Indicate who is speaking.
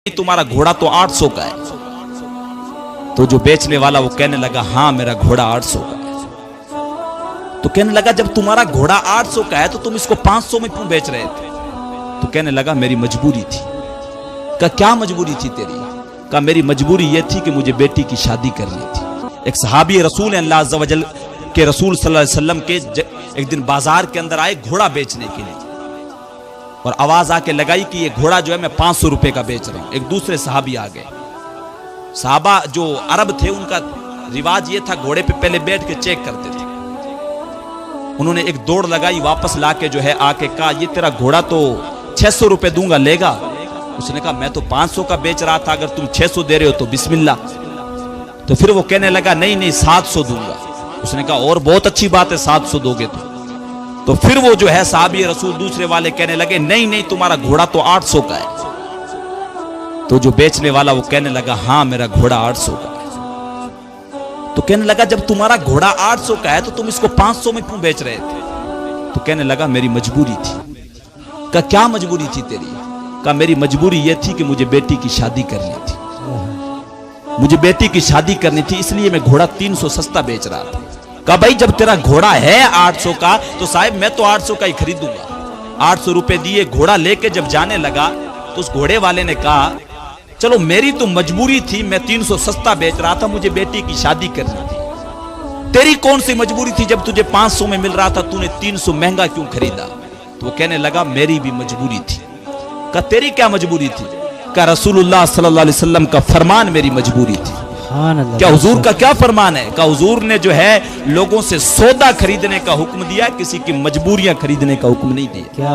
Speaker 1: तुम्हारा घोड़ा तो 800 का है। तो जो बेचने वाला वो कहने लगा हाँ मेरा घोड़ा 800 का है। तो कहने लगा जब तुम्हारा घोड़ा 800 का है तो तुम इसको 500 में क्यों बेच रहे थे? तो कहने लगा मेरी मजबूरी थी। का क्या मजबूरी थी तेरी? का मेरी मजबूरी ये थी कि मुझे बेटी की शादी करनी थी। एक सहाबी रसूल अल्लाह अज़्ज़ा वजल के रसूल सल्लल्लाहु अलैहि वसल्लम के एक दिन बाजार के अंदर आए घोड़ा बेचने के लिए और आवाज आके लगाई कि ये घोड़ा जो है मैं 500 रुपए का बेच रहा हूं। एक दूसरे सहाबी आ गए। सहाबा जो अरब थे उनका रिवाज ये था घोड़े पे पहले बैठ के चेक करते थे। उन्होंने एक दौड़ लगाई, वापस लाके जो है आके कहा ये तेरा घोड़ा तो 600 रुपए दूंगा, लेगा? उसने कहा मैं तो 500 का बेच रहा था, अगर तुम 600 दे रहे हो तो बिस्मिल्लाह। तो फिर वो कहने लगा नहीं नहीं 700 दूंगा। उसने कहा और बहुत अच्छी बात है 700 दोगे तो फिर वो जो है साहबी रसूल दूसरे वाले कहने लगे नहीं नहीं तुम्हारा घोड़ा तो 800 का है। तो जो बेचने वाला वो कहने लगा हाँ मेरा घोड़ा 800 का है। तो कहने लगा जब तुम्हारा घोड़ा 800 का है तो तुम इसको 500 में क्यों बेच रहे थे? तो कहने लगा मेरी मजबूरी थी। का क्या मजबूरी थी तेरी? का मेरी मजबूरी ये थी कि मुझे बेटी की शादी करनी थी। मुझे बेटी की शादी करनी थी इसलिए मैं घोड़ा 300 सस्ता बेच रहा था। कहा भाई जब तेरा घोड़ा है 800 का तो साहब मैं तो 800 का ही खरीदूंगा। 800 रुपए दिए, घोड़ा लेके जब जाने लगा तो उस घोड़े वाले ने कहा चलो मेरी तो मजबूरी थी, मैं 300 सस्ता बेच रहा था, मुझे बेटी की शादी करनी थी। तेरी कौन सी मजबूरी थी? जब तुझे 500 में मिल रहा था तूने 300 महंगा क्यों खरीदा? तो वो कहने लगा मेरी भी मजबूरी थी। कहा तेरी क्या मजबूरी थी? कहा रसूलुल्लाह सल्लल्लाहु अलैहि वसल्लम का फरमान मेरी मजबूरी थी। क्या हुजूर का क्या फरमान है? का हुजूर ने जो है लोगों से सौदा खरीदने का हुक्म दिया, किसी की मजबूरियां खरीदने का हुक्म नहीं दिया।